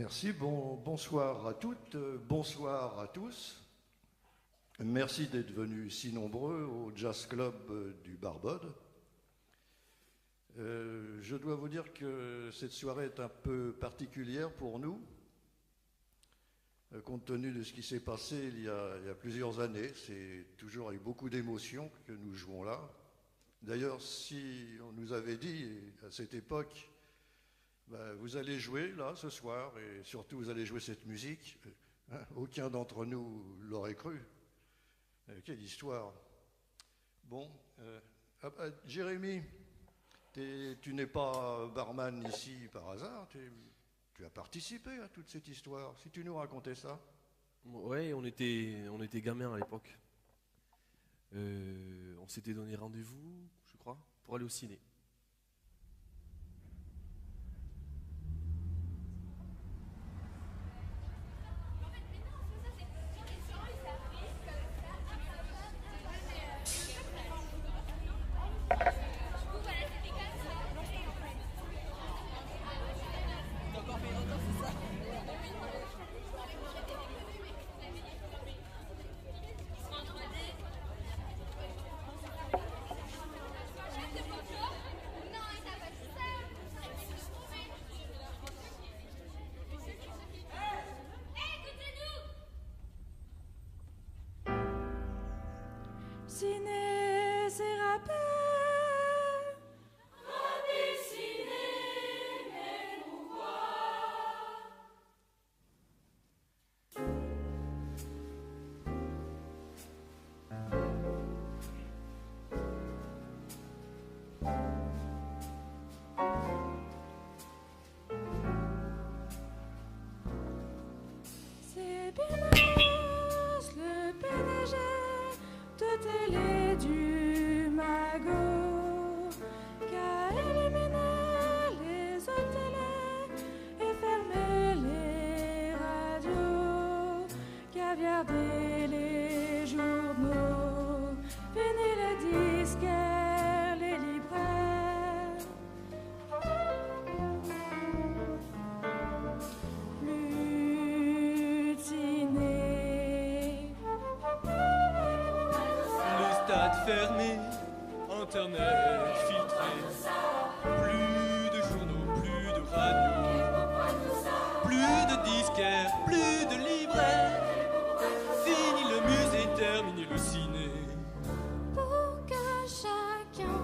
Merci, bonsoir à toutes, bonsoir à tous. Merci d'être venus si nombreux au Jazz Club du Barbode. Je dois vous dire que cette soirée est un peu particulière pour nous, compte tenu de ce qui s'est passé il y a plusieurs années. C'est toujours avec beaucoup d'émotion que nous jouons là. D'ailleurs, si on nous avait dit à cette époque, vous allez jouer là ce soir et surtout vous allez jouer cette musique, aucun d'entre nous l'aurait cru. Quelle histoire. Bon, Jérémy, tu n'es pas barman ici par hasard, tu as participé à toute cette histoire. Si tu nous racontais ça. Ouais, on était gamins à l'époque. On s'était donné rendez-vous, je crois, pour aller au ciné. Ciné, c'est rappel. l'épinasse, le PDG de télé du magot, qu'a éliminé les autres télés et fermé les radios, qu'a viardé les journaux, fini les disquaires, les libraires. Plus de ciné. Le stade fermé, internet filtré, plus de journaux, plus de radios, plus de disquaires, plus de libraires, fini le musée, terminé le ciné. Pour que chacun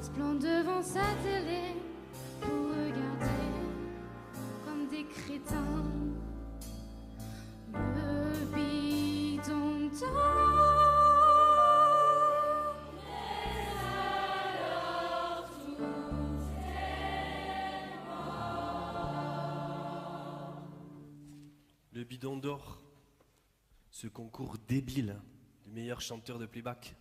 se plante devant sa télé pour regarder comme des crétins le bidon d'or. Le Bidon d'Or, ce concours débile du meilleur chanteur de playback.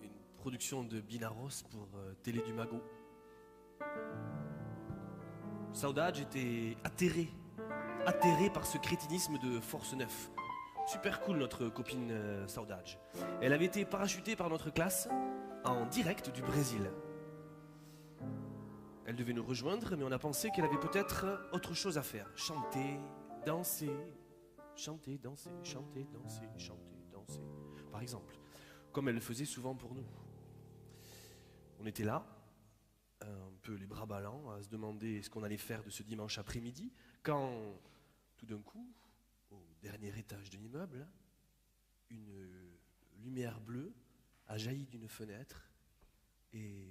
Une production de Binaros pour Télé du Magot. Saudade était atterré par ce crétinisme de Force 9. Super cool notre copine Saudade. Elle avait été parachutée par notre classe en direct du Brésil. Elle devait nous rejoindre, mais on a pensé qu'elle avait peut-être autre chose à faire. Chanter, danser, chanter, danser, chanter, danser, chanter, danser. Par exemple, comme elle le faisait souvent pour nous. On était là, un peu les bras ballants, à se demander ce qu'on allait faire de ce dimanche après-midi, quand, tout d'un coup, au dernier étage de l'immeuble, une lumière bleue a jailli d'une fenêtre et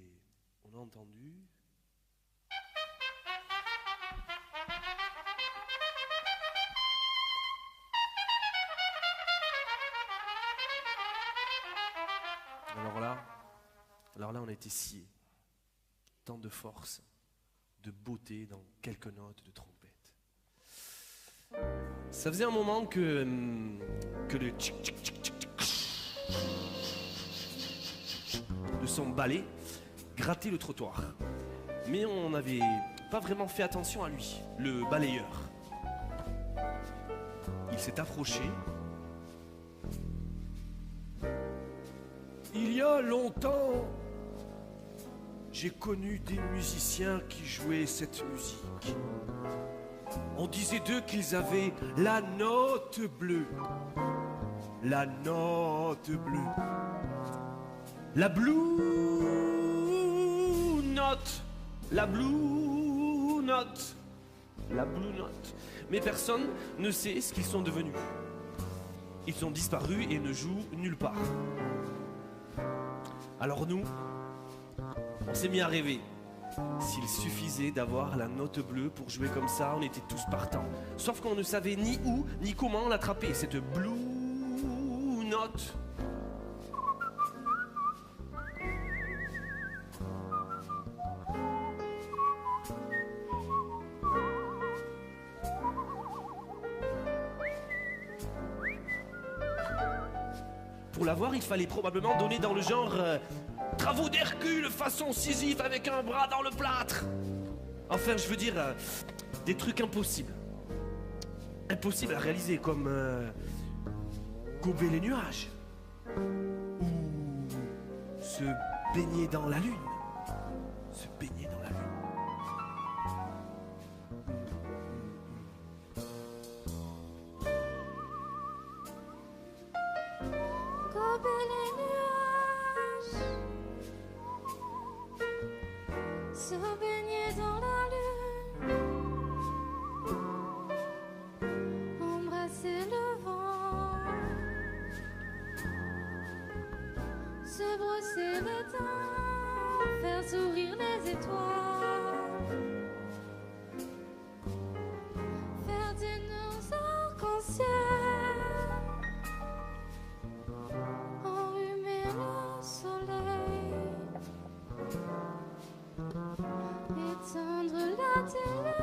on a entendu... Alors là, on a été sciés. Tant de force, de beauté dans quelques notes de trompette. Ça faisait un moment que le tchic tchic tchic tchic tchic de son balai grattait le trottoir. Mais on n'avait pas vraiment fait attention à lui, le balayeur. Il s'est approché. Il y a longtemps, j'ai connu des musiciens qui jouaient cette musique. On disait d'eux qu'ils avaient la note bleue. La note bleue. La blue note. La blue note. La blue note. Mais personne ne sait ce qu'ils sont devenus. Ils ont disparu et ne jouent nulle part. Alors nous, on s'est mis à rêver. S'il suffisait d'avoir la note bleue pour jouer comme ça, on était tous partants. Sauf qu'on ne savait ni où, ni comment l'attraper, cette blue note. Pour l'avoir, il fallait probablement donner dans le genre travaux d'Hercule façon Sisyphe avec un bras dans le plâtre. Enfin, je veux dire, des trucs impossibles. Impossibles à réaliser, comme gober les nuages. Ou se baigner dans la lune. Se baigner dans la lune. Gober les nuages, se baigner dans la lune, embrasser le vent, se brosser les dents, faire sourire les étoiles, faire des nœuds arc-en-ciel. Enrhumer le soleil, éteindre la télé,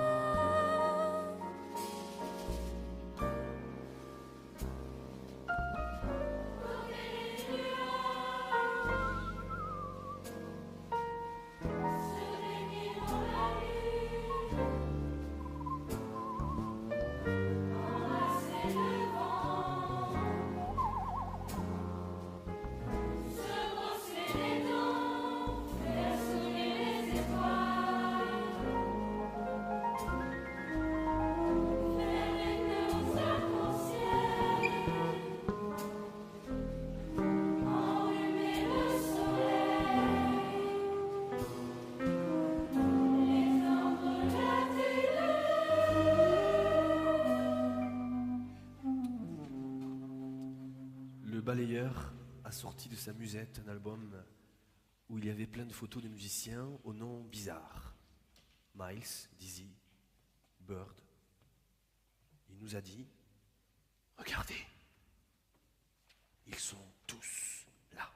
balayeur a sorti de sa musette un album où il y avait plein de photos de musiciens au nom bizarre. Miles, Dizzy, Bird. Il nous a dit, regardez, ils sont tous là.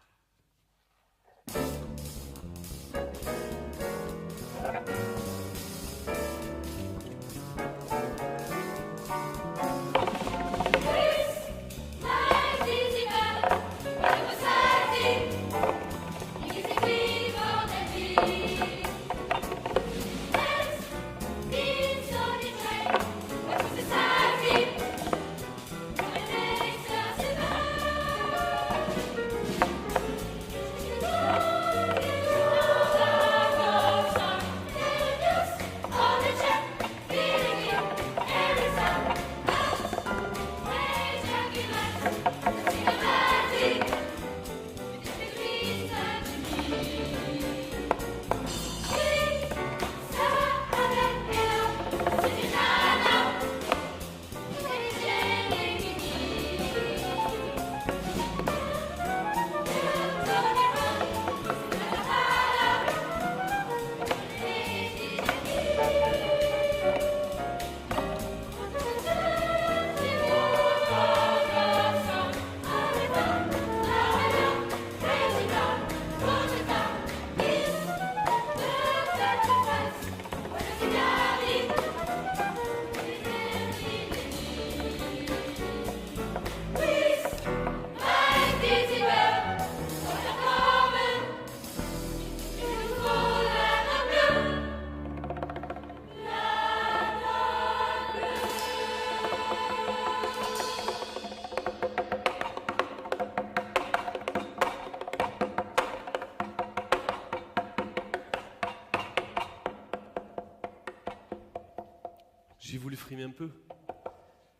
J'ai voulu frimer un peu.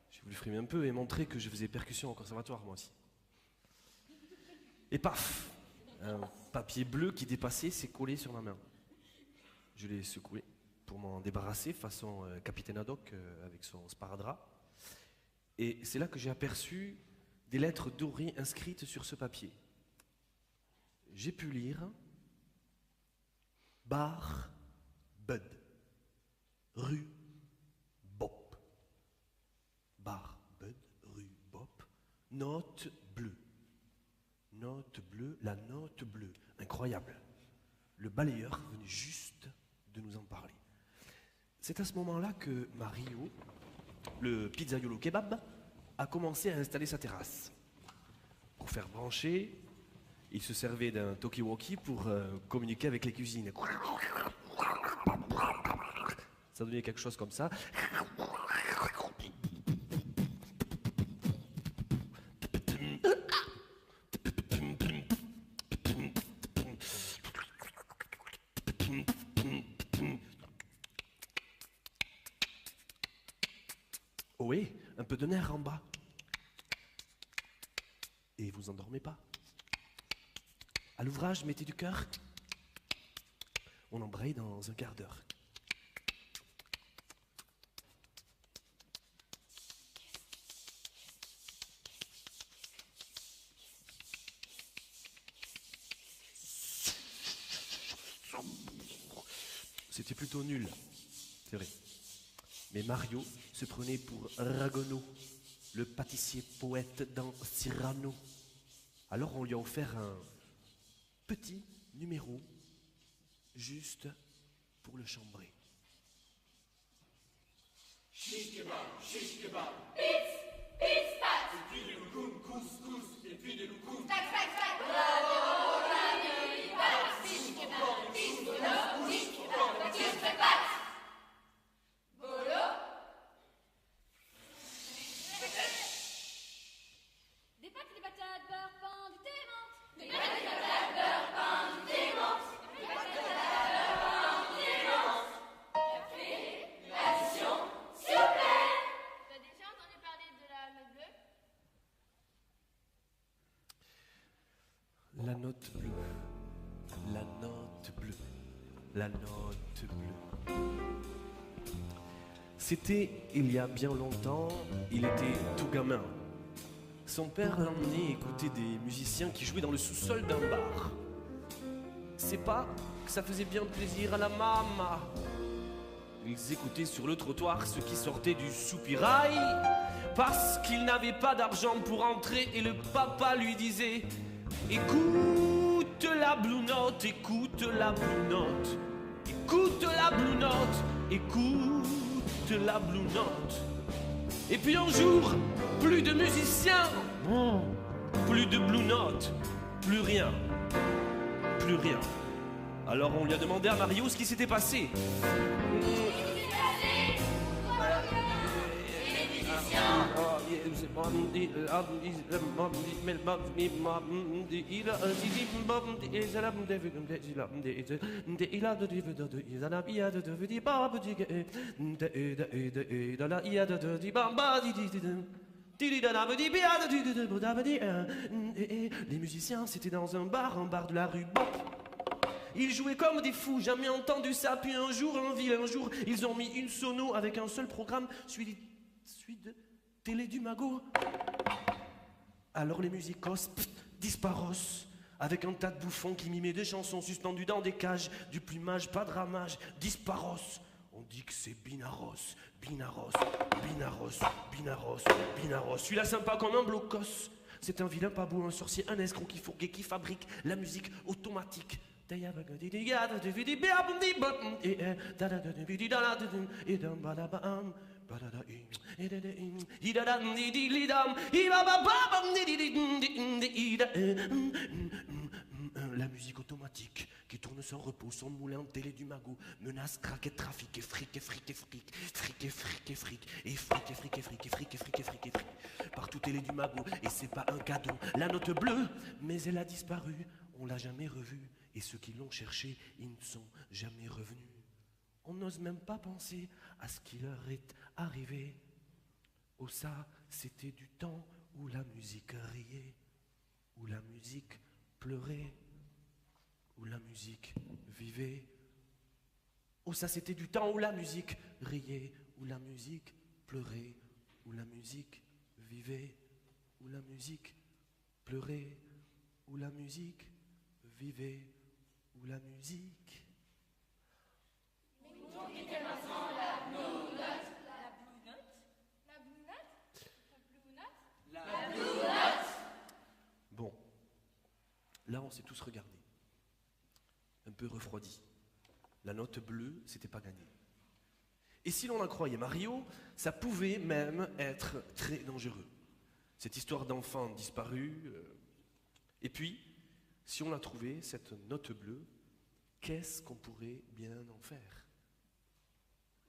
J'ai voulu frimer un peu et montrer que je faisais percussion au conservatoire, moi aussi. Et paf, un papier bleu qui dépassait s'est collé sur ma main. Je l'ai secoué pour m'en débarrasser façon Capitaine Haddock avec son sparadrap. Et c'est là que j'ai aperçu des lettres dorées inscrites sur ce papier. J'ai pu lire Bar Bud, rue Bop. Bar Bud, rue Bop, note bleue. Note bleue, la note bleue. Incroyable. Le balayeur venait juste de nous en parler. C'est à ce moment-là que Mario, le pizzaiolo kebab, a commencé à installer sa terrasse. Pour faire brancher, il se servait d'un talkie-walkie pour communiquer avec les cuisines. Ça donnait quelque chose comme ça. Oui, un peu de nerf en bas. Et vous endormez pas. À l'ouvrage, mettez du cœur. On embraye dans un quart d'heure. C'était plutôt nul, c'est vrai. Mais Mario se prenait pour Ragono, le pâtissier poète dans Cyrano. Alors on lui a offert un petit numéro juste pour le chambrer. Shish kebab, pizza, pizza, et puis des loukoums, couscous, et puis des loukoums. Tac, tac, tac, bravo, ravioli, pâtes, shish kebab, pizza, shish kebab, pizza, pâtes. Bolo. Des pâtes et des patates, beurre, pain, du thé, menthe. Des pâtes et patates, beurre, pain, du thé, menthe. Des pâtes et patates, beurre, pain, du thé, menthe. Café, addition, s'il vous plaît. T'as déjà entendu parler de la note bleue? La note bleue, la note bleue, la note bleue. C'était il y a bien longtemps, il était tout gamin. son père l'emmenait écouter des musiciens qui jouaient dans le sous-sol d'un bar. C'est pas que ça faisait bien plaisir à la maman. Ils écoutaient sur le trottoir ceux qui sortaient du soupirail parce qu'ils n'avaient pas d'argent pour entrer et le papa lui disait « Écoute la Blue Note, écoute la Blue Note, écoute la Blue Note, écoute la Blue Note. » Et puis un jour, plus de musiciens, plus de Blue Note, plus rien, plus rien. Alors on lui a demandé à Mario ce qui s'était passé. Les musiciens, c'était dans un bar de la rue Bop. Ils jouaient comme des fous, jamais entendu ça. Puis un jour, un vilain jour, ils ont mis une sono avec un seul programme, suite de Télé du Magot. Alors les musicos disparos, avec un tas de bouffons qui mimaient des chansons suspendues dans des cages, du plumage, pas de ramage, disparos. On dit que c'est Binaros, Binaros, Binaros, Binaros, Binaros. Celui-là sympa comme un blocos. C'est un vilain pas beau, un sorcier, un escroc qui fourgue et qui fabrique la musique automatique. La musique automatique qui tourne sans repos, son moulin, Télé du Magot, menace, craque et trafic, et fric, et fric, et fric, fric, et fric, et fric, et fric, et fric, et fric, et fric, et fric, et fric, et fric, partout Télé du Magot, et c'est pas un cadeau, la note bleue, mais elle a disparu, on l'a jamais revue, et ceux qui l'ont cherchée, ils ne sont jamais revenus. On n'ose même pas penser à ce qui leur est arrivé. Oh ça, c'était du temps où la musique riait, où la musique pleurait, où la musique vivait. Oh ça, c'était du temps où la musique riait, où la musique pleurait, où la musique vivait, où la musique pleurait, où la musique vivait, où la musique... Bon, là on s'est tous regardés, un peu refroidis. La note bleue, c'était pas gagné. Et si l'on en croyait Mario, ça pouvait même être très dangereux. Cette histoire d'enfant disparu. Et puis, si on l'a trouvée, cette note bleue, qu'est-ce qu'on pourrait bien en faire?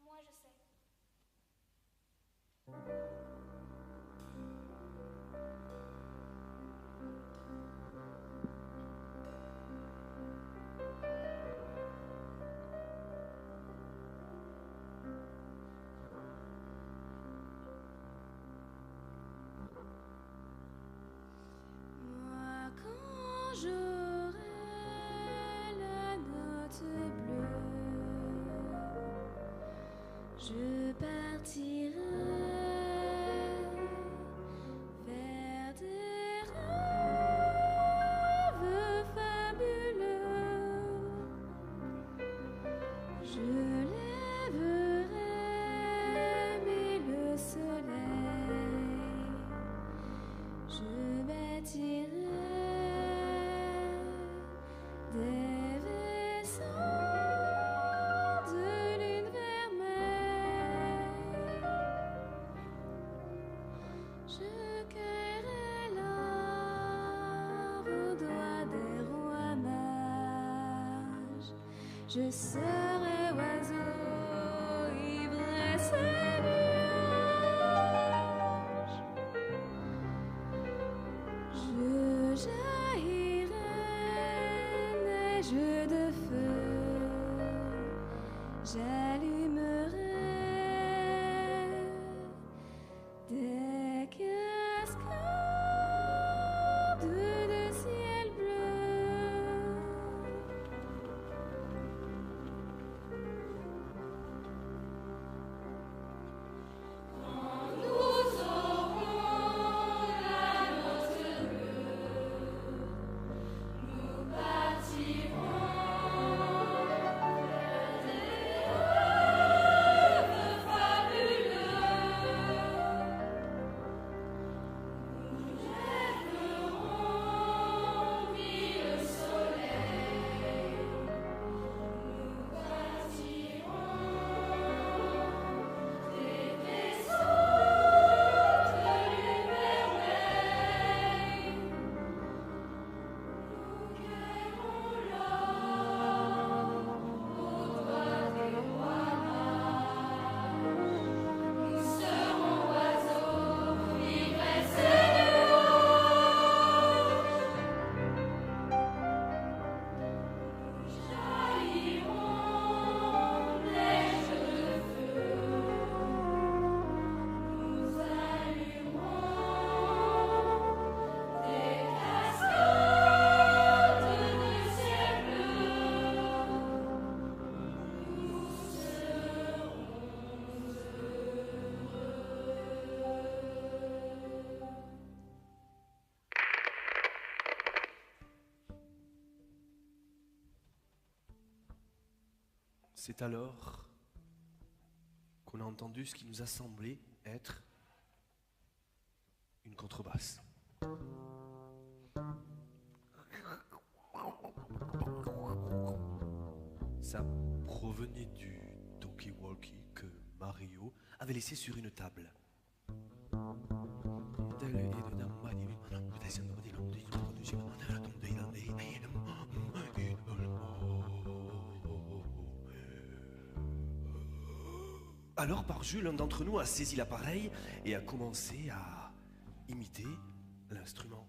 Moi, je sais. Moi, quand j'aurai la note bleue, je partirai vers des rêves fabuleux. Je lèverai le soleil, je bâtirai des vaisseaux de lune vermeille. Je cueillerai l'or aux doigts des rois mages. Je serai oiseau, ivresse et nuage. Je jaillirai, neige de feu. J'allumerai des cascades de ciel bleu. Nous aurons la C'est alors qu'on a entendu ce qui nous a semblé être une contrebasse. Ça provenait du talkie-walkie que Mario avait laissé sur une table. Alors, par jus, l'un d'entre nous a saisi l'appareil et a commencé à imiter l'instrument.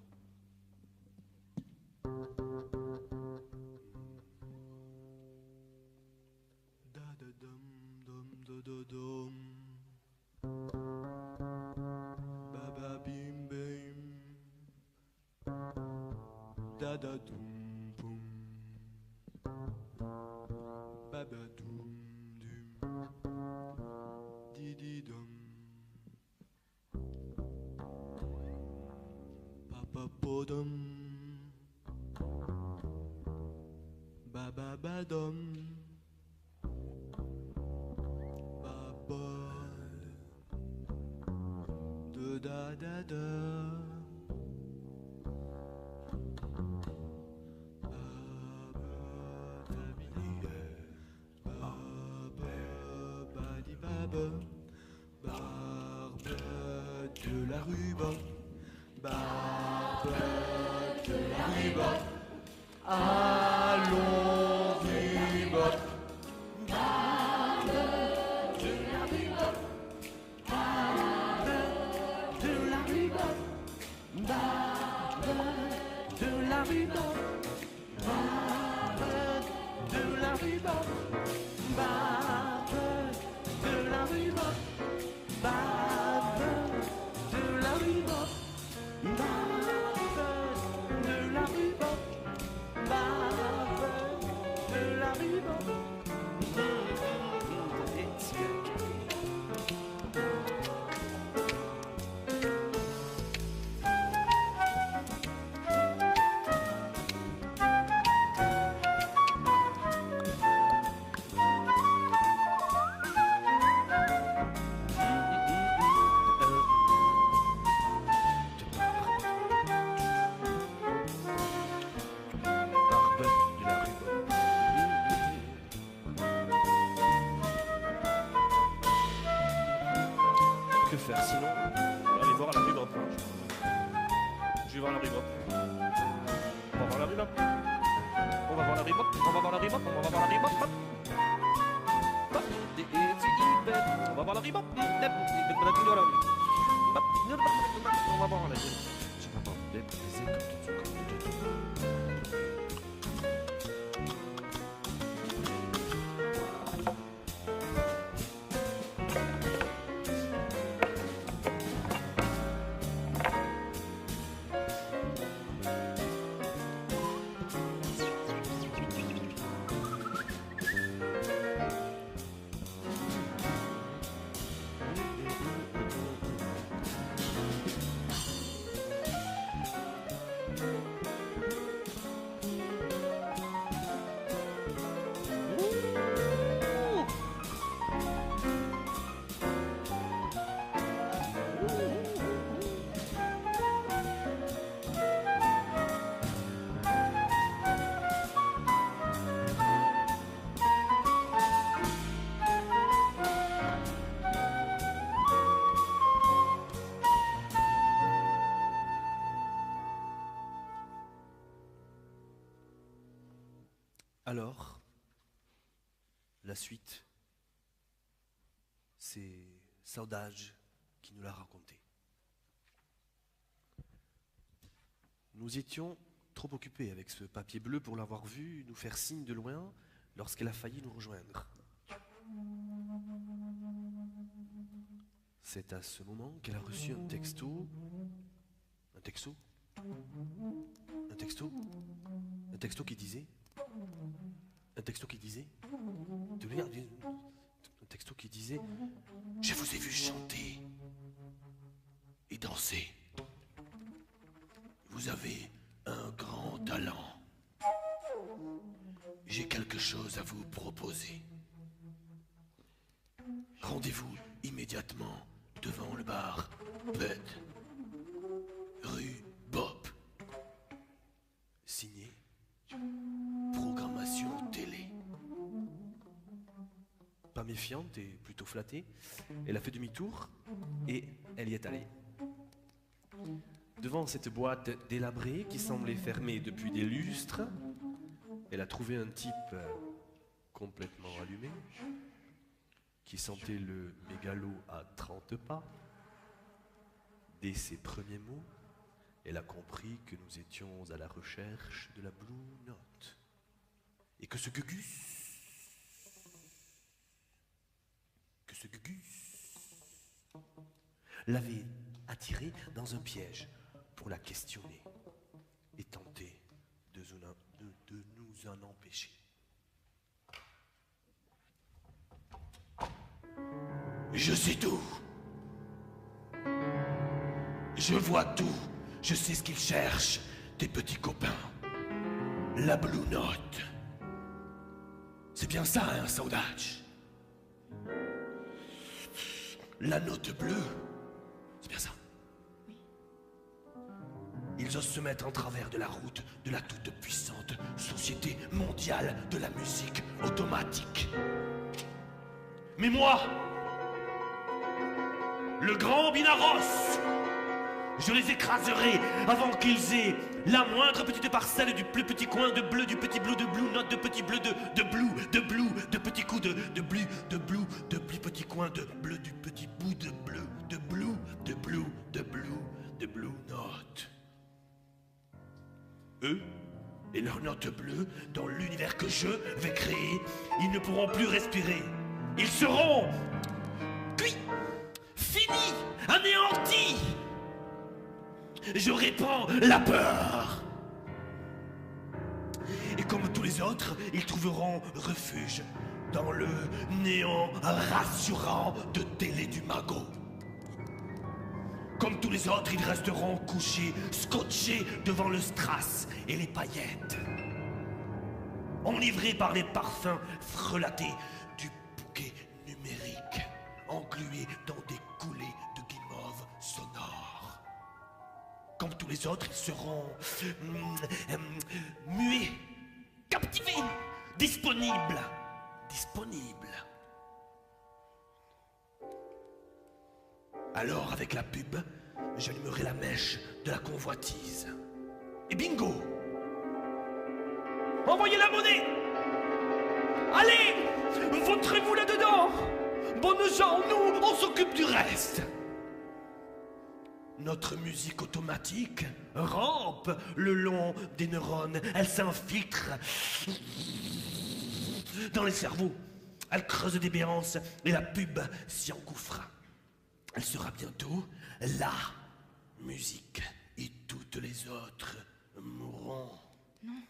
Barbe de la rhubarbe, barbe de la rhubarbe, allons rhubarbe, barbe de la rhubarbe, barbe de la rhubarbe, barbe de la rhubarbe, barbe de la rhubarbe, barbe de la rhubarbe. Barbe de la rhubarbe, barbe de la rhubarbe, barbe de la rhubarbe. Que faire sinon? Aller voir la rhubarbe. Je vais voir la rhubarbe. On va voir la rhubarbe. On va voir la rhubarbe. On va voir la rhubarbe. On va voir la rhubarbe. On va voir la rhubarbe. On va voir la Alors, la suite, c'est Saudade qui nous l'a raconté. Nous étions trop occupés avec ce papier bleu pour l'avoir vu nous faire signe de loin lorsqu'elle a failli nous rejoindre. C'est à ce moment qu'elle a reçu un texto. Un texto qui disait. Un texto qui disait. Je vous ai vu chanter et danser. Vous avez un grand talent. J'ai quelque chose à vous proposer. Rendez-vous immédiatement devant le bar Bud, rue Bob. Signé Programmation Télé. Pas méfiante et plutôt flattée, elle a fait demi-tour et elle y est allée. Devant cette boîte délabrée qui semblait fermée depuis des lustres, elle a trouvé un type complètement allumé, qui sentait le mégalo à 30 pas. Dès ses premiers mots, elle a compris que nous étions à la recherche de la Blue Note. Et que ce Gugus l'avait attirée dans un piège pour la questionner et tenter de nous en empêcher. Je sais tout. Je vois tout. Je sais ce qu'ils cherchent, tes petits copains. La Blue Note. C'est bien ça, un saudage. La note bleue. C'est bien ça. Oui. Ils osent se mettre en travers de la route de la toute puissante Société mondiale de la musique automatique. Mais moi, le grand Binaros, je les écraserai avant qu'ils aient la moindre petite parcelle du plus petit coin de bleu, du petit blue de Blue Note, de petit bleu de blue, de petit coup de bleu, de blue, de plus petit coin de bleu, du petit bout de bleu, de blue, de blue, de blue, de Blue Note. Eux et leur note bleue, dans l'univers que je vais créer, ils ne pourront plus respirer. Ils seront cuits, finis, anéantis. Je répands la peur. Et comme tous les autres, ils trouveront refuge dans le néant rassurant de Télé du Magot. Comme tous les autres, ils resteront couchés, scotchés devant le strass et les paillettes, enivrés par les parfums frelatés du bouquet numérique, englués dans des coulées de guimauve sonores. Comme tous les autres, ils seront muets, captivés, disponibles. Alors, avec la pub, j'allumerai la mèche de la convoitise. Et bingo! Envoyez la monnaie! Allez! Vautrez-vous là-dedans! Bonnes gens, nous, on s'occupe du reste! Notre musique automatique rampe le long des neurones. Elle s'infiltre dans les cerveaux. Elle creuse des béances et la pub s'y engouffre. Elle sera bientôt la musique et toutes les autres mourront. Non.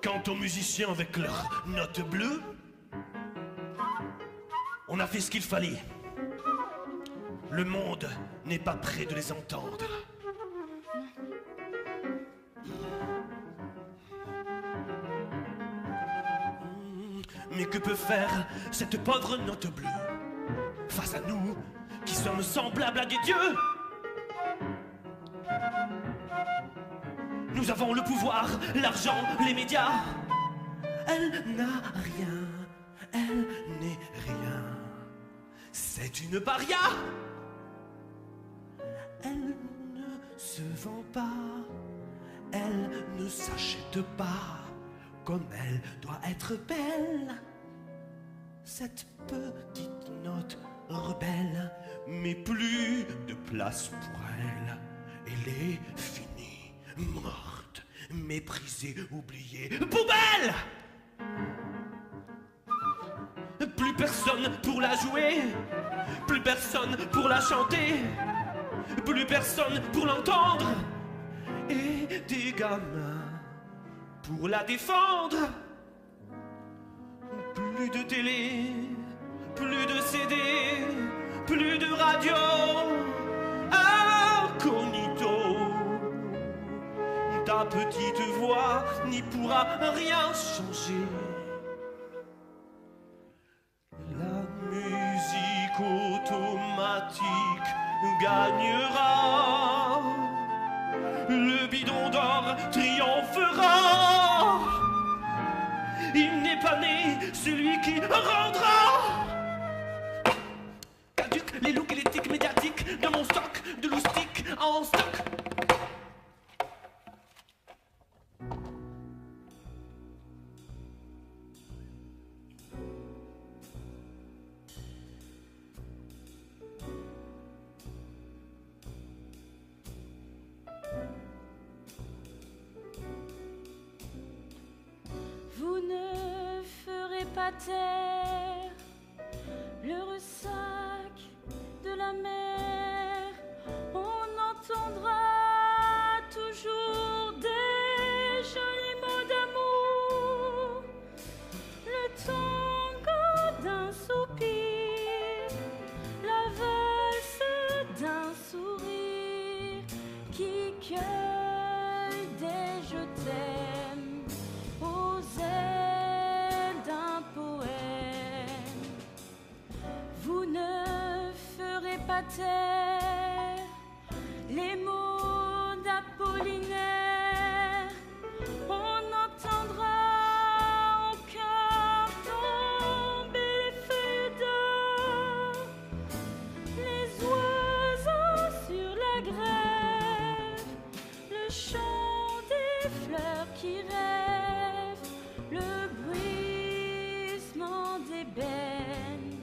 Quant aux musiciens avec leurs notes bleues, on a fait ce qu'il fallait. Le monde n'est pas prêt de les entendre. Mais que peut faire cette pauvre note bleue face à nous qui sommes semblables à des dieux? Nous avons le pouvoir, l'argent, les médias. Elle n'a rien, elle n'est rien. C'est une paria. Elle ne se vend pas, elle ne s'achète pas. Comme elle doit être belle, cette petite note rebelle, mais plus de place pour elle. Elle est finie, morte, méprisée, oubliée, poubelle! Plus personne pour la jouer, plus personne pour la chanter, plus personne pour l'entendre, et des gamins pour la défendre. Plus de télé, plus de CD, plus de radio, incognito. Ta petite voix n'y pourra rien changer. La musique automatique gagnera. Le bidon d'or triomphera. Il n'est pas né celui qui rendra. Caduc, les looks et les tics médiatiques de mon stock de loustiques en stock. Vous ne ferez pas taire le ressac de la mer. On entendra toujours des jolis mots d'amour. Le tango d'un soupir, la valse d'un sourire qui cueille des je t'aime aux ailes d'un poème. Vous ne ferez pas taire les mots d'Apollinaire. On entendra encore tomber les feuilles d'or, les oiseaux sur la grève, le chant des fleurs qui rêvent, le bruissement d'ébène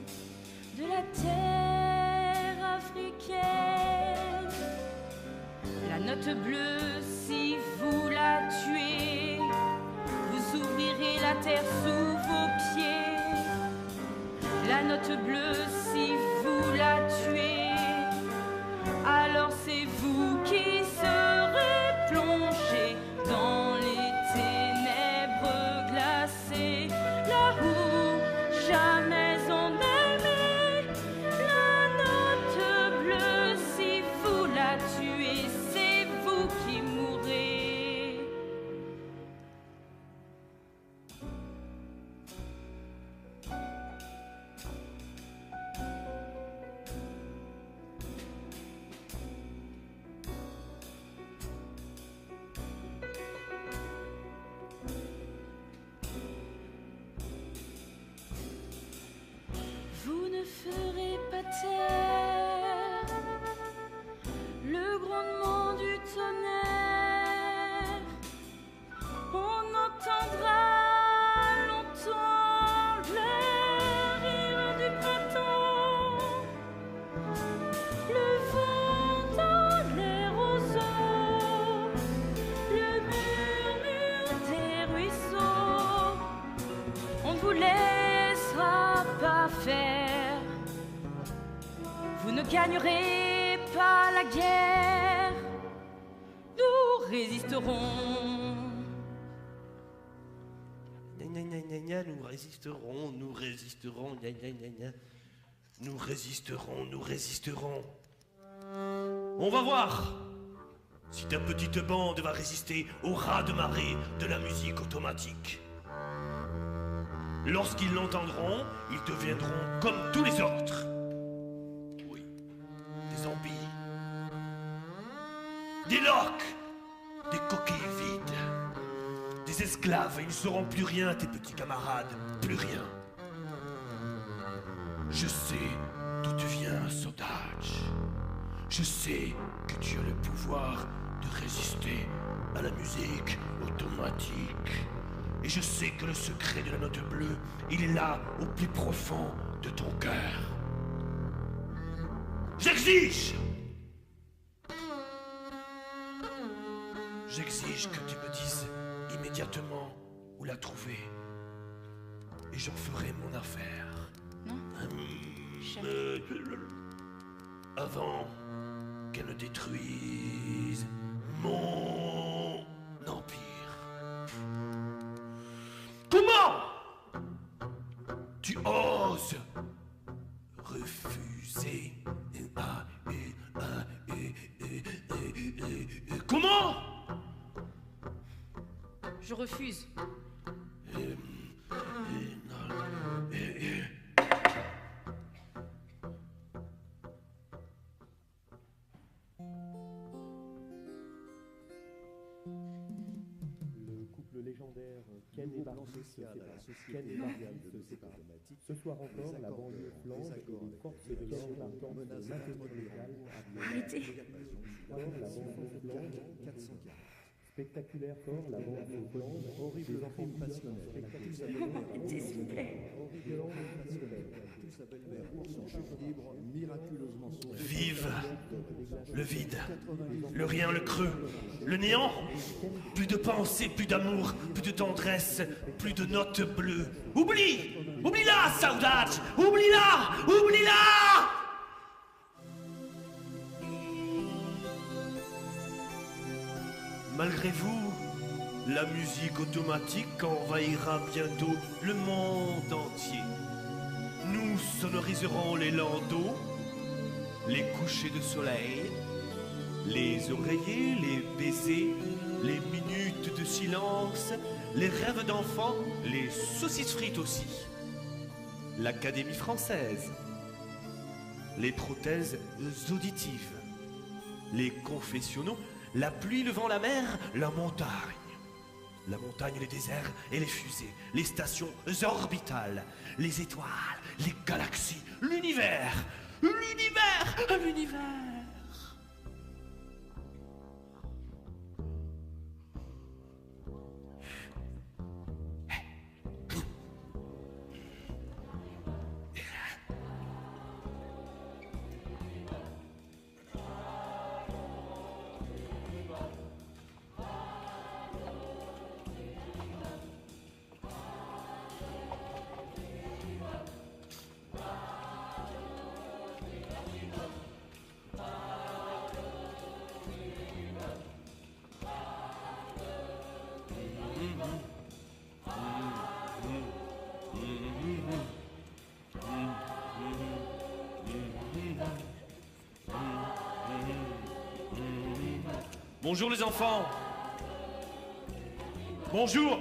de la terre africaine. La note bleue, si vous la tuez, vous ouvrirez la terre sous vos pieds. La note bleue, si vous la tuez, alors c'est vous qui serez plongé dans les ténèbres glacées, là où jamais on aimait. La note bleue, si vous la tuez, c'est vous qui mourrez. Vous ne ferez pas taire le grondement du tonnerre. On entendra longtemps le rire du printemps, le vent dans les roseaux, le murmure des ruisseaux. On ne vous laissera pas faire. Vous ne gagnerez pas la guerre. Nous résisterons. Gna gna gna gna gna, nous résisterons, nous résisterons, gna gna gna gna. Nous résisterons, nous résisterons. On va voir si ta petite bande va résister au raz-de-marée de la musique automatique. Lorsqu'ils l'entendront, ils deviendront comme tous les autres. Oui, des zombies, des loques, des coquilles vides, des esclaves. Ils ne seront plus rien, tes petits camarades, plus rien. Je sais d'où tu viens, Sodage. Je sais que tu as le pouvoir de résister à la musique automatique. Et je sais que le secret de la note bleue, il est là, au plus profond de ton cœur. J'exige que tu me dises immédiatement où la trouver. Et j'en ferai mon affaire. Non. Avant qu'elle ne détruise mon empire. Comment tu oses refuser? Comment Je refuse. Le couple légendaire Ken et Barbie se séparent. Ce soir encore, la banlieue flambe et les forces de l'ordre tentent de maintenir le calme. Arrêtez. Or, la banlieue flambe. Spectaculaire corps, la banlieue flambe. Horrible enfants passionnels. Arrêtez, s'il vous plaît. Vive le vide, le rien, le creux, le néant. Plus de pensée, plus d'amour, plus de tendresse, plus de notes bleues. Oublie! Oublie-la, saudade! Oublie-la! Oublie-la! Malgré vous, la musique automatique envahira bientôt le monde entier. Nous sonoriserons les landaux, les couchers de soleil, les oreillers, les baisers, les minutes de silence, les rêves d'enfants, les saucisses frites aussi. L'Académie française, les prothèses auditives, les confessionnaux, la pluie, le vent, la mer, la montagne. La montagne, les déserts et les fusées, les stations orbitales, les étoiles, les galaxies, l'univers, l'univers, l'univers. Bonjour les enfants. Bonjour.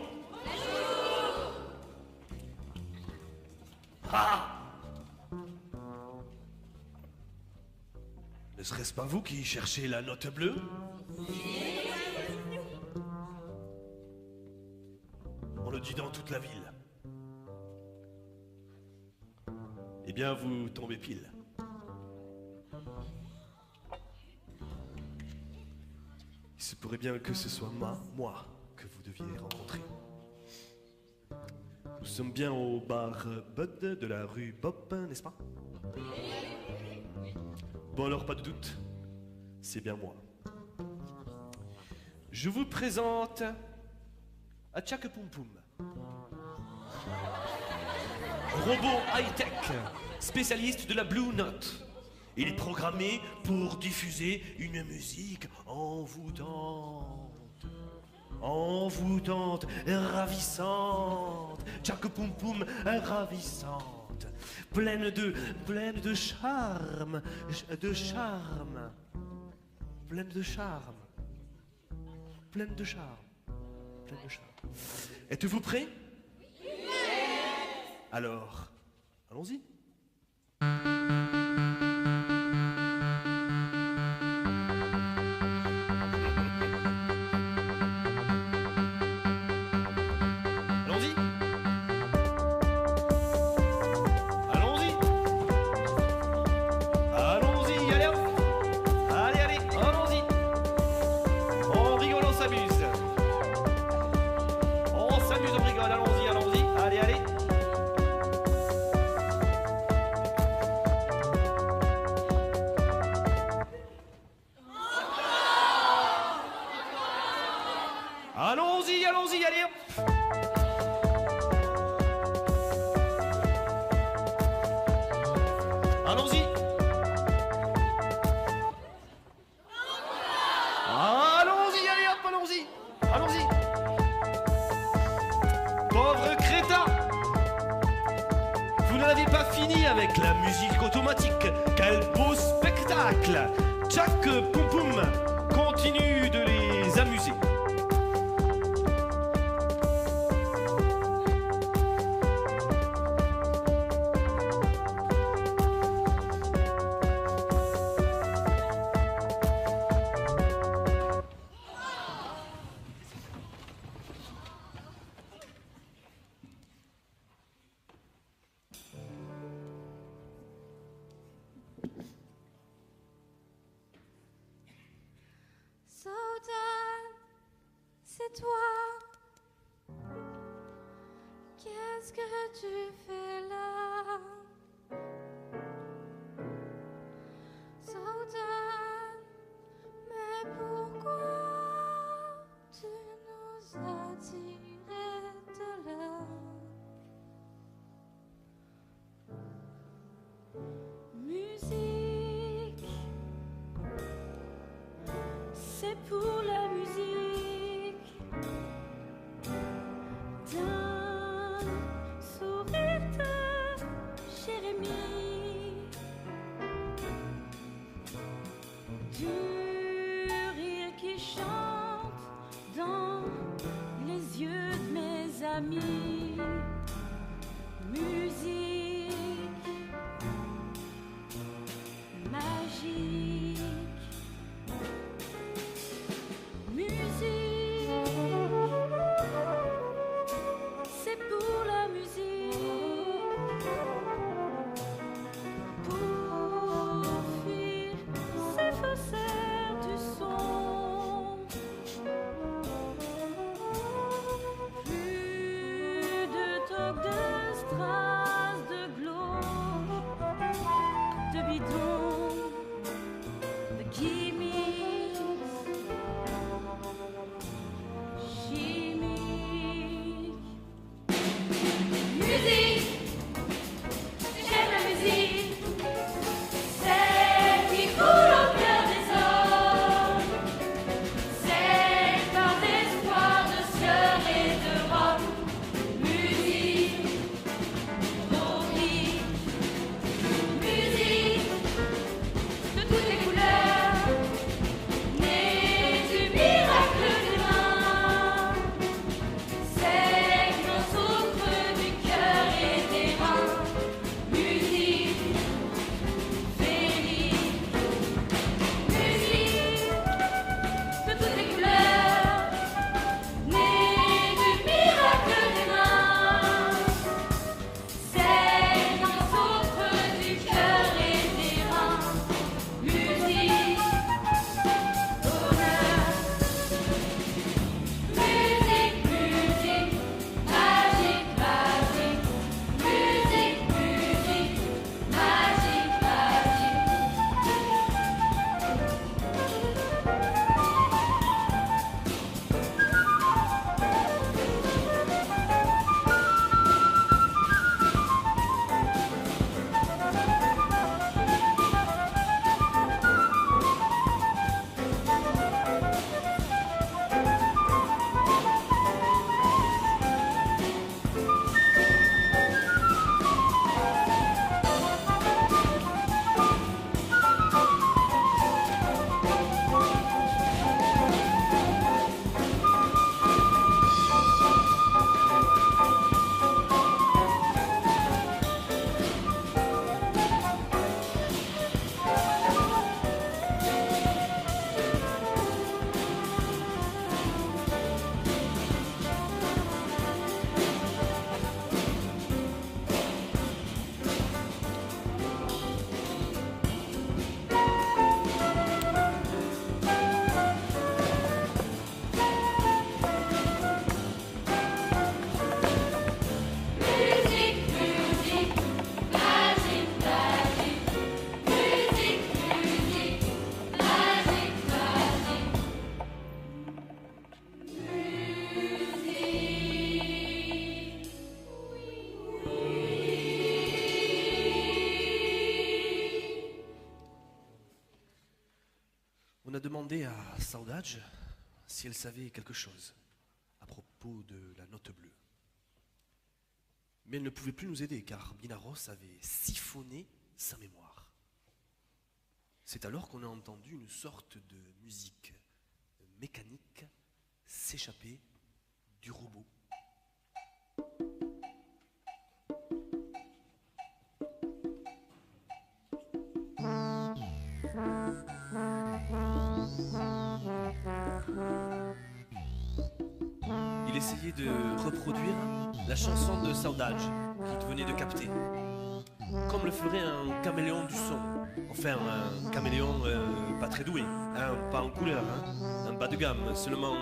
Ah. Ne serait-ce pas vous qui cherchez la note bleue? On le dit dans toute la ville. Eh bien, vous tombez pile. Il se pourrait bien que ce soit moi que vous deviez rencontrer. Nous sommes bien au bar Bud de la rue Bob, n'est-ce pas? Bon alors, pas de doute, c'est bien moi. Je vous présente Tchak Poum Poum. Robot high-tech, spécialiste de la Blue Note. Il est programmé pour diffuser une musique envoûtante, ravissante. Tchak Poum Poum, ravissante, pleine de charme, pleine de charme. Êtes-vous prêts? Alors, allons-y. Allons-y, allez hop. Allons-y. Allons-y, allez hop, allons-y. Allons-y. Pauvre crétin. Vous n'avez pas fini avec la musique automatique. Quel beau spectacle. Tchak Poum Poum continue de les amuser. Qu'est-ce que tu fais là? Saudade, mais pourquoi tu nous as tirés de là? Musique, c'est pour la musique d'un sourire de Jérémie, du rire qui chante dans les yeux de mes amis. Musique magique, musique, c'est pour la musique, pour fuir ces faussaires du son. Plus de toques de strass, de glauque, de bidon, de gimmicks chimiques. Musique, j'aime la musique, celle qui coule au cœur des hommes, celle par d'espoir, de sueur et de robe. Musique, remplie, musique de toutes les couleurs, née du miracle des mains, celle qui en souffre du cœur et des reins. Musique, féerique, musique de toutes les couleurs, née du miracle des mains, celle qui en souffre du cœur et des reins. Musique, honneur, musique, musique, magique, magique, musique, musique, magique, magique. Musique, musique, magique, magique, musique, musique, magique, magique, musique. On a demandé à Saudade si elle savait quelque chose à propos de la note bleue. Mais elle ne pouvait plus nous aider car Binaros avait siphonné sa mémoire. C'est alors qu'on a entendu une sorte de musique mécanique s'échapper du robot. Il essayait de reproduire la chanson de Saudade qu'il venait de capter, comme le ferait un caméléon du son. Enfin, un caméléon pas très doué, hein, pas en couleur, hein, un bas de gamme, seulement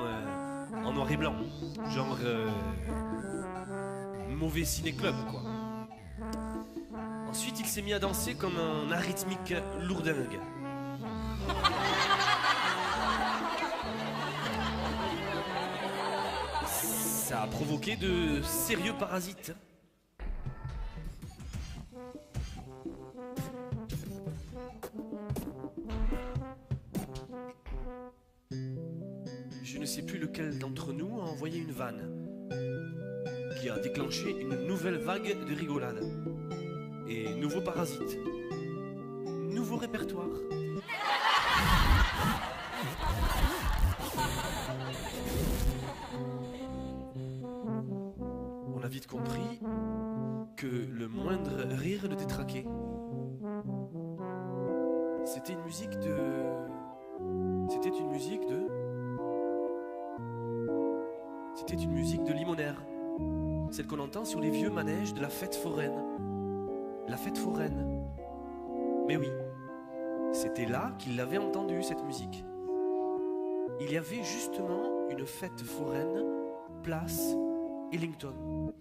en noir et blanc, genre mauvais ciné-club, quoi. Ensuite, il s'est mis à danser comme un arythmique lourdingue. Ça a provoqué de sérieux parasites. Je ne sais plus lequel d'entre nous a envoyé une vanne qui a déclenché une nouvelle vague de rigolade. Et nouveau parasite. Nouveau répertoire. On a vite compris que le moindre rire le détraquait. C'était une musique de... C'était une musique de limonaire. Celle qu'on entend sur les vieux manèges de la fête foraine. La fête foraine. Mais oui, c'était là qu'il l'avait entendue, cette musique. Il y avait justement une fête foraine, place Ellington.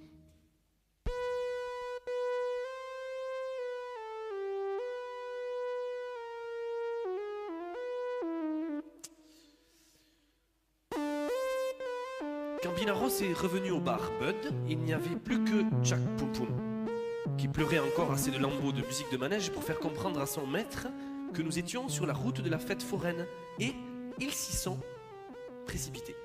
Quand Binaros est revenu au bar Bud, il n'y avait plus que Jack Poum Poum, qui pleurait encore assez de lambeaux de musique de manège pour faire comprendre à son maître que nous étions sur la route de la fête foraine, et ils s'y sont précipités.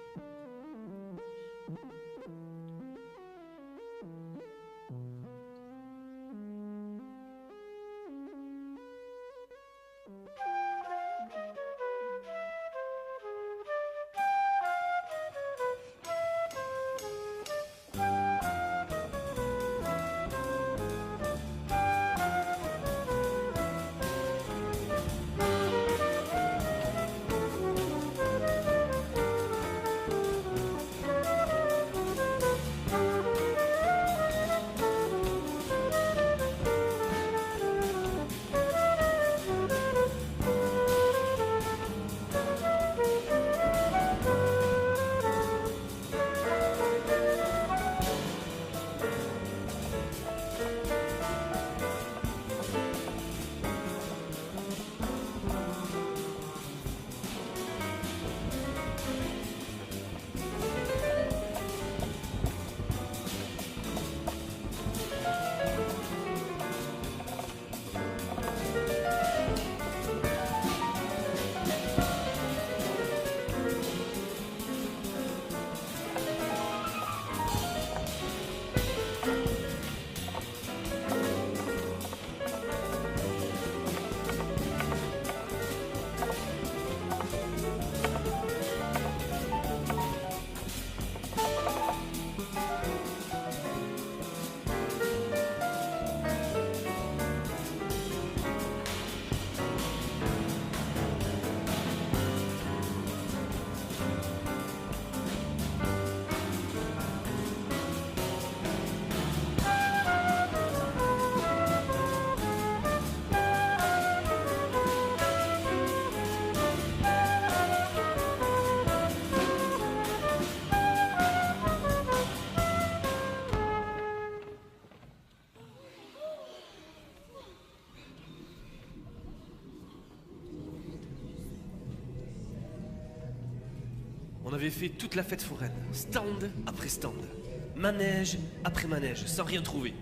On avait fait toute la fête foraine, stand après stand, manège après manège, sans rien trouver.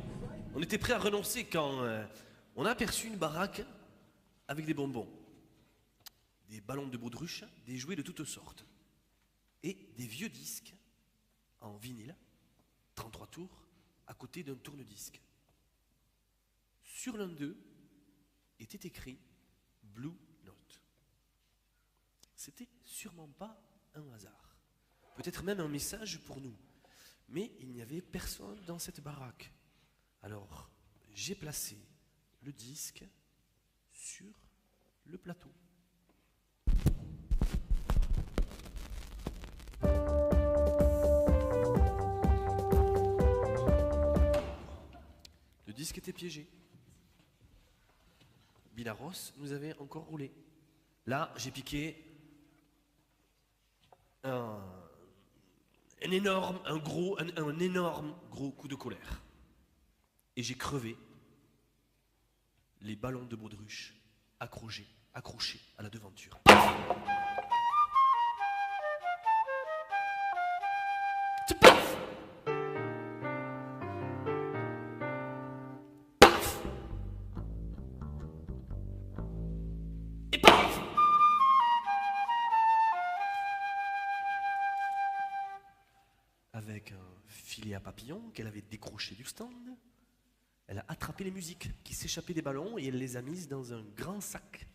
On était prêt à renoncer quand on a aperçu une baraque avec des bonbons, des ballons de baudruche, des jouets de toutes sortes et des vieux disques en vinyle, 33 tours, à côté d'un tourne-disque. Sur l'un d'eux était écrit Blue Note. C'était sûrement pas un hasard, peut-être même un message pour nous, mais il n'y avait personne dans cette baraque. Alors j'ai placé le disque sur le plateau. Le disque était piégé. Binaros nous avait encore roulé. Là, j'ai piqué un un énorme gros coup de colère. Et j'ai crevé les ballons de baudruche accrochés à la devanture. Paf! Paf! Et paf! Avec un filet à papillons qu'elle avait décroché du stand, elle a attrapé les musiques qui s'échappaient des ballons et elle les a mises dans un grand sac.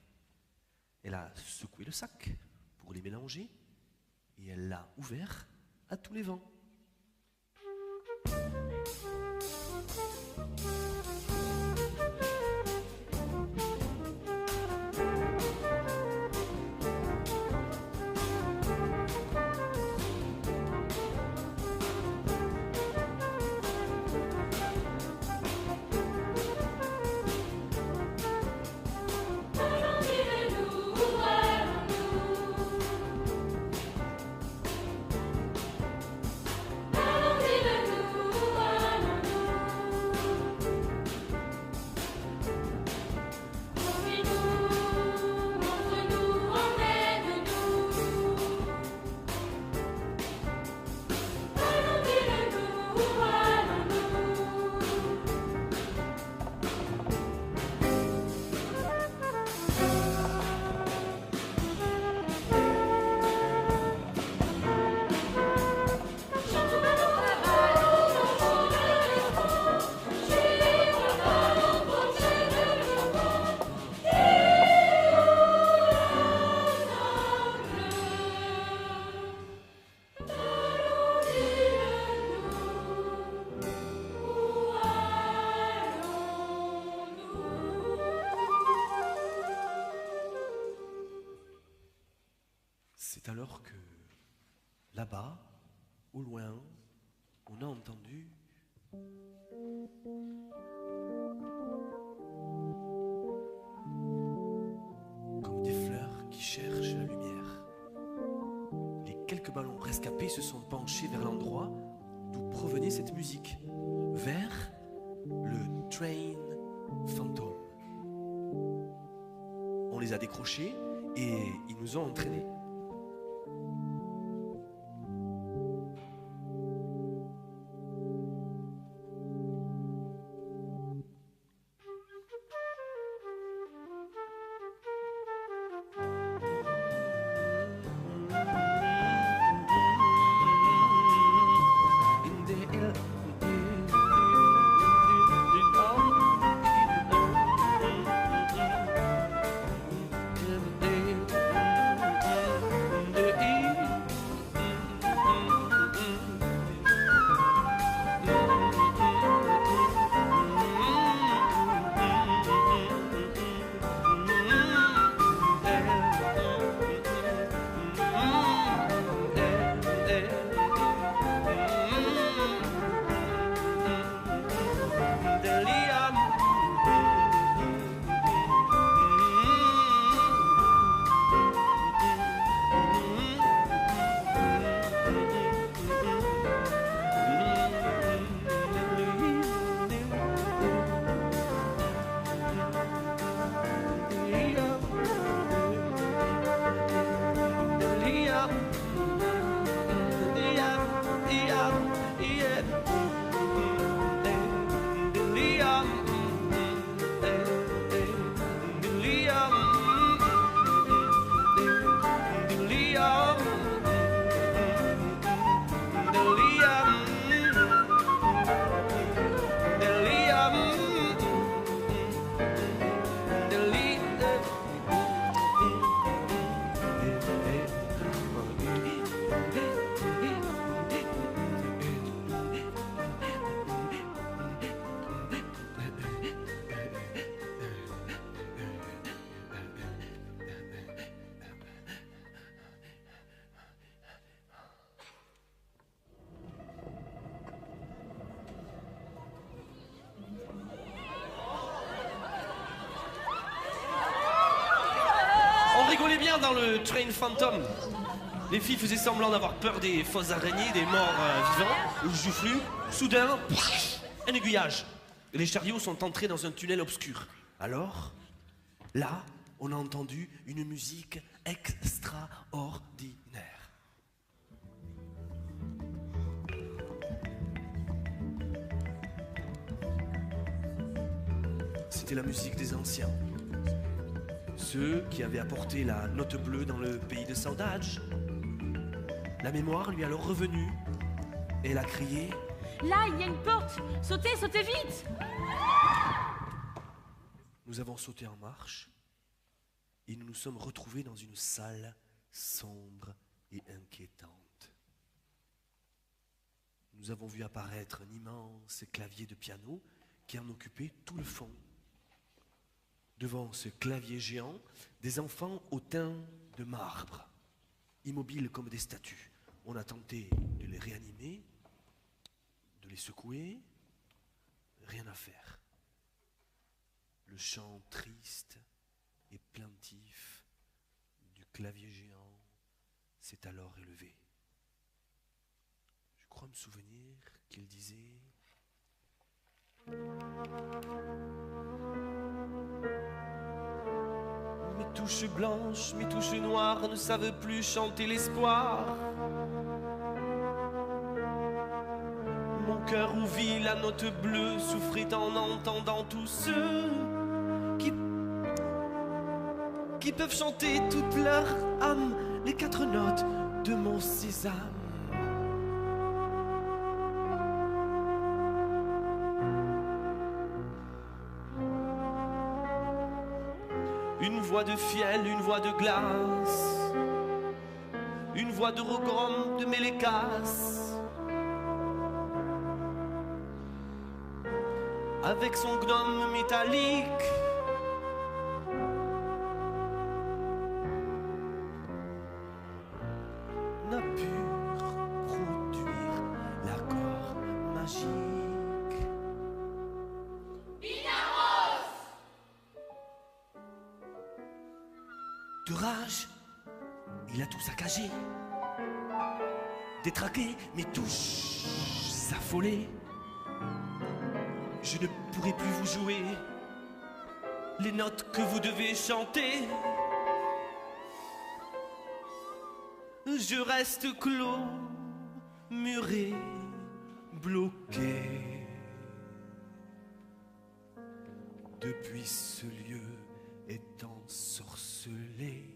Elle a secoué le sac pour les mélanger et elle l'a ouvert à tous les vents. C'est alors que, là-bas, au loin, on a entendu comme des fleurs qui cherchent la lumière. Les quelques ballons rescapés se sont penchés vers l'endroit d'où provenait cette musique, vers le Train Phantom. On les a décrochés et ils nous ont entraînés. Dans le Train Phantom. Les filles faisaient semblant d'avoir peur des fausses araignées, des morts vivants, du flux. Soudain, un aiguillage. Et les chariots sont entrés dans un tunnel obscur. Alors, là, on a entendu une musique extraordinaire. C'était la musique des anciens. Ceux qui avaient apporté la note bleue dans le pays de Saudade. La mémoire lui est alors revenue et elle a crié « Là, il y a une porte! Sautez, sautez vite !» Nous avons sauté en marche et nous nous sommes retrouvés dans une salle sombre et inquiétante. Nous avons vu apparaître un immense clavier de piano qui en occupait tout le fond. Devant ce clavier géant, des enfants au teint de marbre, immobiles comme des statues. On a tenté de les réanimer, de les secouer, rien à faire. Le chant triste et plaintif du clavier géant s'est alors élevé. Je crois me souvenir qu'il disait... Mes touches blanches, mes touches noires ne savent plus chanter l'espoir. Mon cœur où vit la note bleue souffrait en entendant tous ceux qui peuvent chanter toute leur âme les 4 notes de mon sésame. Une voix de fiel, une voix de glace, une voix de rogrom, de mélécasse. Avec son gnome métallique, n'a pu produire l'accord magique. De rage, il a tout saccagé. Détraqué, mes touches affolées. Je ne pourrai plus vous jouer les notes que vous devez chanter. Je reste clos, muré, bloqué. Depuis ce lieu est ensorcelé.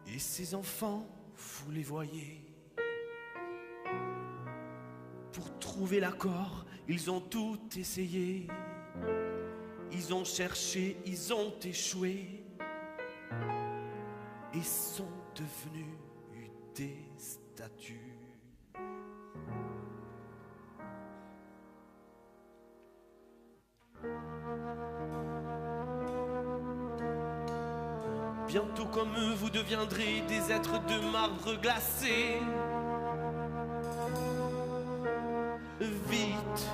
Et ces enfants, vous les voyez. Pour trouver l'accord, ils ont tout essayé. Ils ont cherché, ils ont échoué. Et sont devenus des statues. Bientôt comme eux, vous deviendrez des êtres de marbre glacé. Vite,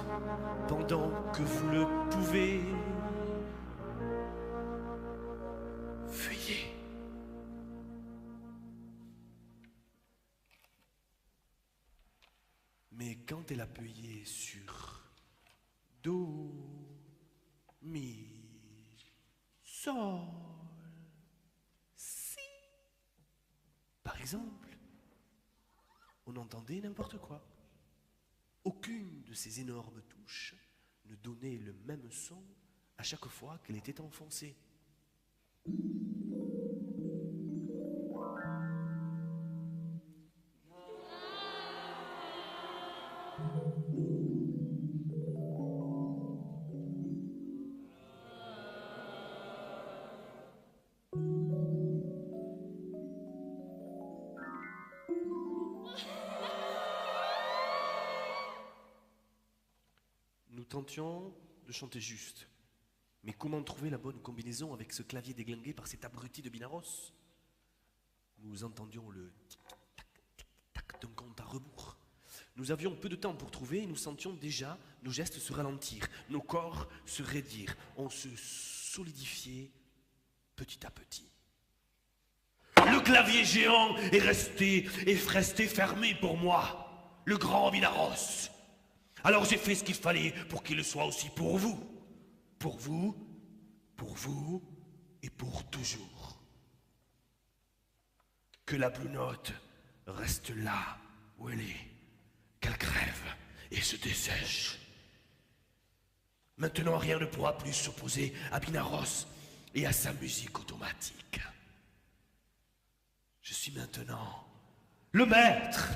pendant que vous le pouvez. Fuyez. Mais quand elle appuyait sur Do, Mi, Sol, Si, par exemple, on entendait n'importe quoi. Aucune de ces énormes touches ne donnait le même son à chaque fois qu'elle était enfoncée. Nous tentions de chanter juste. Mais comment trouver la bonne combinaison avec ce clavier déglingué par cet abruti de Binaros? Nous entendions le tic-tac d'un compte à rebours. Nous avions peu de temps pour trouver et nous sentions déjà nos gestes se ralentir, nos corps se raidir. On se solidifier petit à petit. Le clavier géant est resté fermé pour moi, le grand Vinaros. Alors j'ai fait ce qu'il fallait pour qu'il le soit aussi pour vous. Pour vous et pour toujours. Que la Blue Note reste là où elle est, qu'elle crève et se dessèche. Maintenant, rien ne pourra plus s'opposer à Vinaros et à sa musique automatique. Je suis maintenant le maître.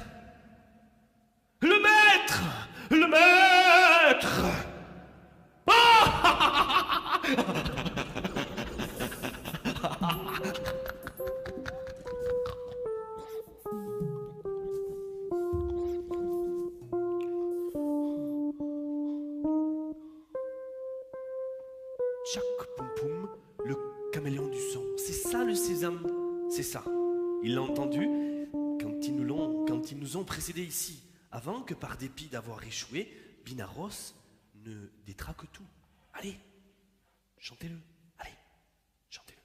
Le maître! Le maître! Tchac, poum poum, le caméléon du son. C'est ça le sésame, c'est ça. Il l'a entendu quand ils nous ont précédés ici, avant que par dépit d'avoir échoué, Vinaros ne détraque tout. Allez, chantez-le, allez, chantez-le.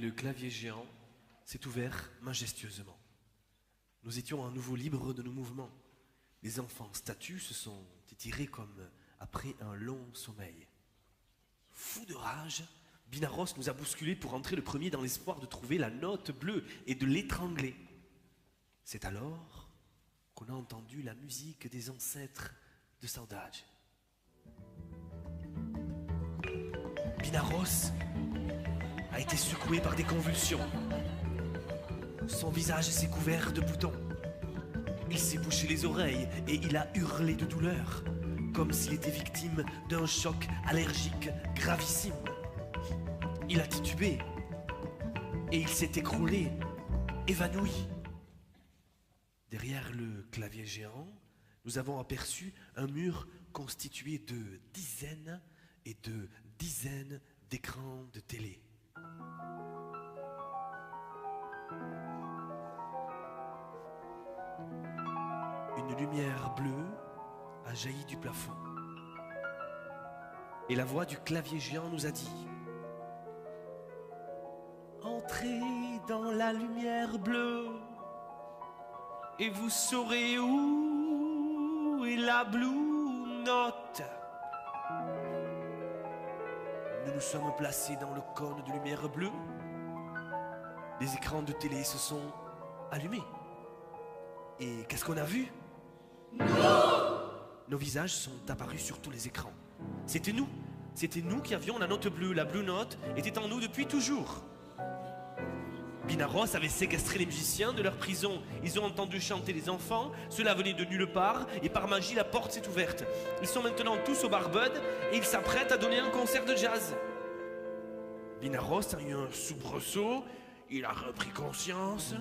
Le clavier géant s'est ouvert majestueusement. Nous étions à nouveau libres de nos mouvements. Les enfants statues se sont étirés comme après un long sommeil. Fou de rage, Vinaros nous a bousculés pour entrer le premier dans l'espoir de trouver la note bleue et de l'étrangler. C'est alors qu'on a entendu la musique des ancêtres de Saudade. Vinaros a été secoué par des convulsions. Son visage s'est couvert de boutons. Il s'est bouché les oreilles et il a hurlé de douleur, comme s'il était victime d'un choc allergique gravissime. Il a titubé et il s'est écroulé, évanoui. Derrière le clavier géant, nous avons aperçu un mur constitué de dizaines et de dizaines d'écrans de télé. Une lumière bleue a jailli du plafond. Et la voix du clavier géant nous a dit: entrez dans la lumière bleue. et vous saurez où est la Blue Note. Nous nous sommes placés dans le cône de lumière bleue. Les écrans de télé se sont allumés. Et qu'est-ce qu'on a vu? Nos visages sont apparus sur tous les écrans. C'était nous qui avions la note bleue. La Blue Note était en nous depuis toujours. Binaros avait séquestré les musiciens de leur prison. Ils ont entendu chanter les enfants, cela venait de nulle part, et par magie la porte s'est ouverte. Ils sont maintenant tous au Barbud et ils s'apprêtent à donner un concert de jazz. Binaros a eu un soubresaut, il a repris conscience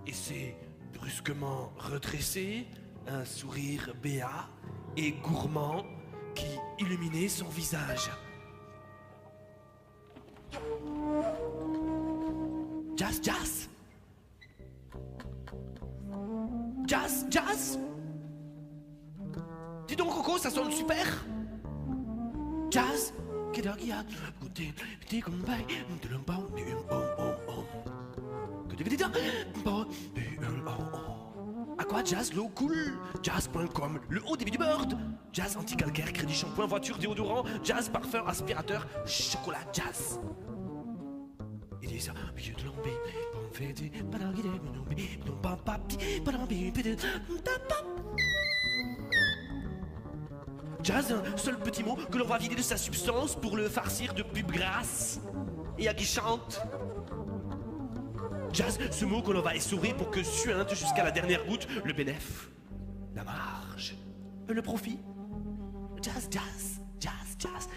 et s'est brusquement redressé, un sourire béat et gourmand qui illuminait son visage. Jazz, jazz. Jazz, jazz. Dis donc Coco, ça sonne super. Jazz. À quoi jazz, l'eau cool. Jazz.com, le haut débit du bird. Jazz anti-calcaire, crédit shampoing, voiture, déodorant. Jazz, parfum, aspirateur, chocolat, jazz. Il dit ça, jazz, un seul petit mot que l'on va vider de sa substance pour le farcir de pub grasse et à qui chante. Jazz, ce mot que l'on va essorer pour que suinte jusqu'à la dernière goutte le bénéf, la marge, le profit. Jazz, jazz, jazz, jazz.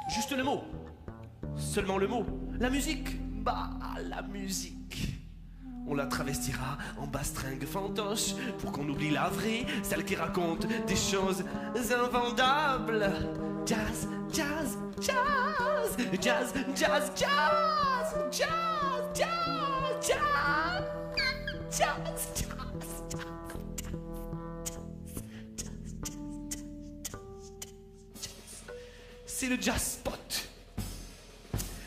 Juste le mot. Seulement le mot. La musique. Bah, la musique. On la travestira en bastringue fantoche pour qu'on oublie la vraie, celle qui raconte des choses invendables. Jazz, jazz, jazz, jazz, jazz, jazz, jazz, jazz, jazz, jazz, c'est le jazz spot.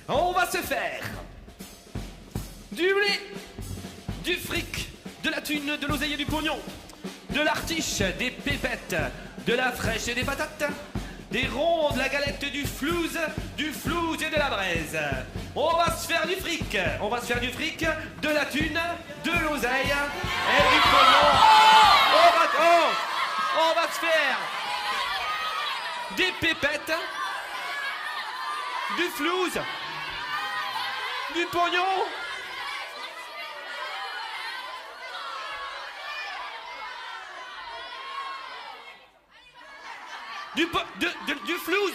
On va se faire du blé, du fric, de la thune, de l'oseille et du pognon, de l'artiche, des pépettes, de la fraîche et des patates, des ronds, de la galette, du flouze et de la braise. On va se faire du fric, de la thune, de l'oseille et du pognon. On va se faire des pépettes, du flouze, du pognon, du flouze.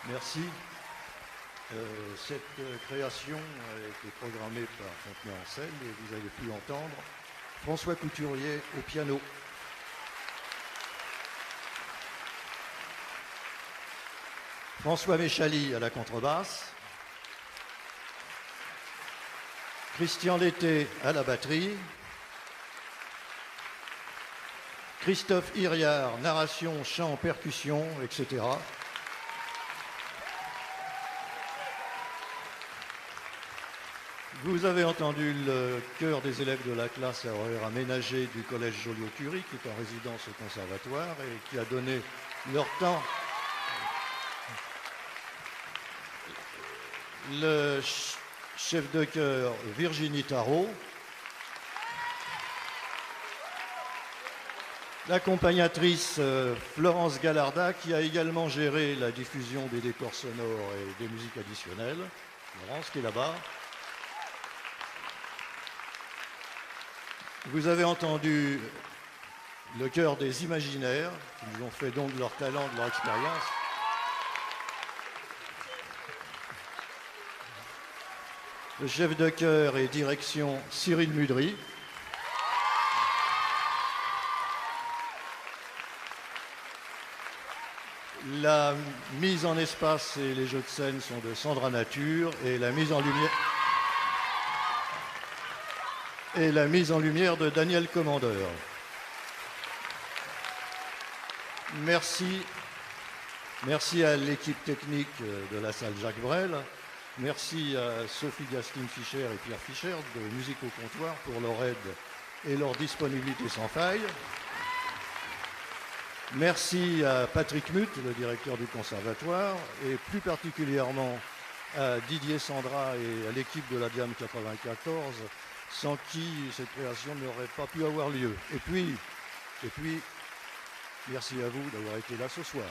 Merci. Cette création a été programmée par Fontenay-en-Selle et vous avez pu entendre François Couturier au piano. François Méchali à la contrebasse. Christian Lété à la batterie. Christophe Hiriard, narration, chant, percussion, etc. Vous avez entendu le chœur des élèves de la classe à horaire aménagé du collège Joliot-Curie, qui est en résidence au conservatoire et qui a donné leur temps. Le chef de chœur Virginie Tarot. L'accompagnatrice Florence Gallarda, qui a également géré la diffusion des décors sonores et des musiques additionnelles. Florence qui est là-bas. Vous avez entendu le chœur des imaginaires, qui nous ont fait donc de leur talent, de leur expérience. Le chef de chœur et direction Cyril Mudry. La mise en espace et les jeux de scène sont de Sandra Nature et la mise en lumière de Daniel Commandeur. Merci à l'équipe technique de la salle Jacques Brel. Merci à Sophie Gastine-Fischer et Pierre Fischer de Musique au Comptoir pour leur aide et leur disponibilité sans faille. Merci à Patrick Mutt, le directeur du conservatoire, et plus particulièrement à Didier Sandra et à l'équipe de la Diam 94, sans qui cette création n'aurait pas pu avoir lieu. Et puis, merci à vous d'avoir été là ce soir.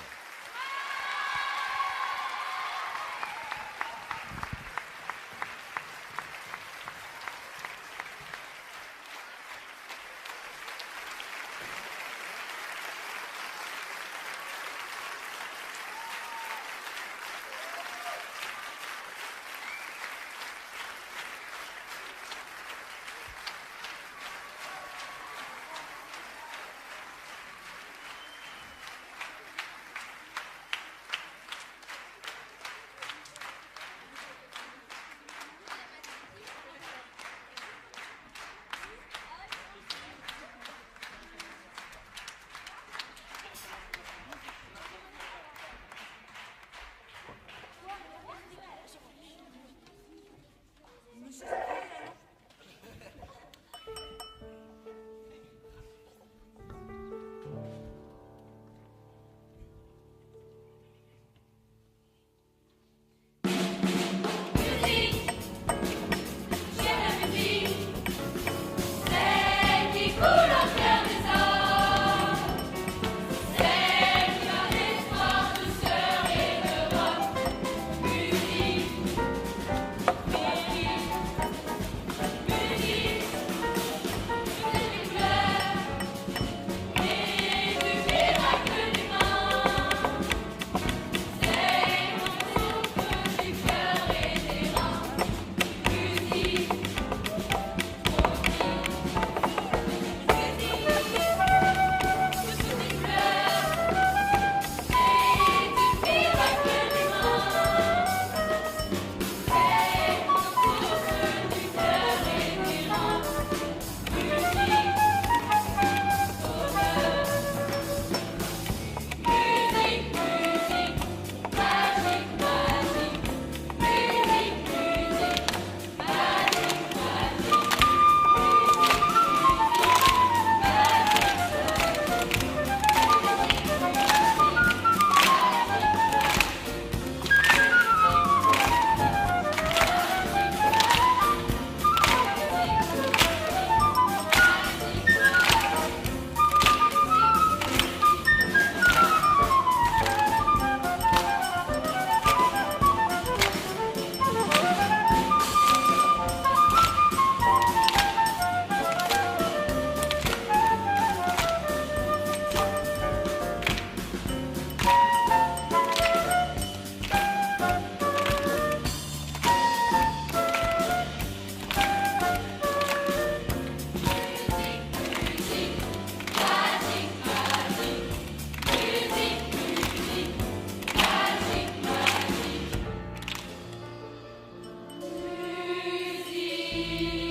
vie.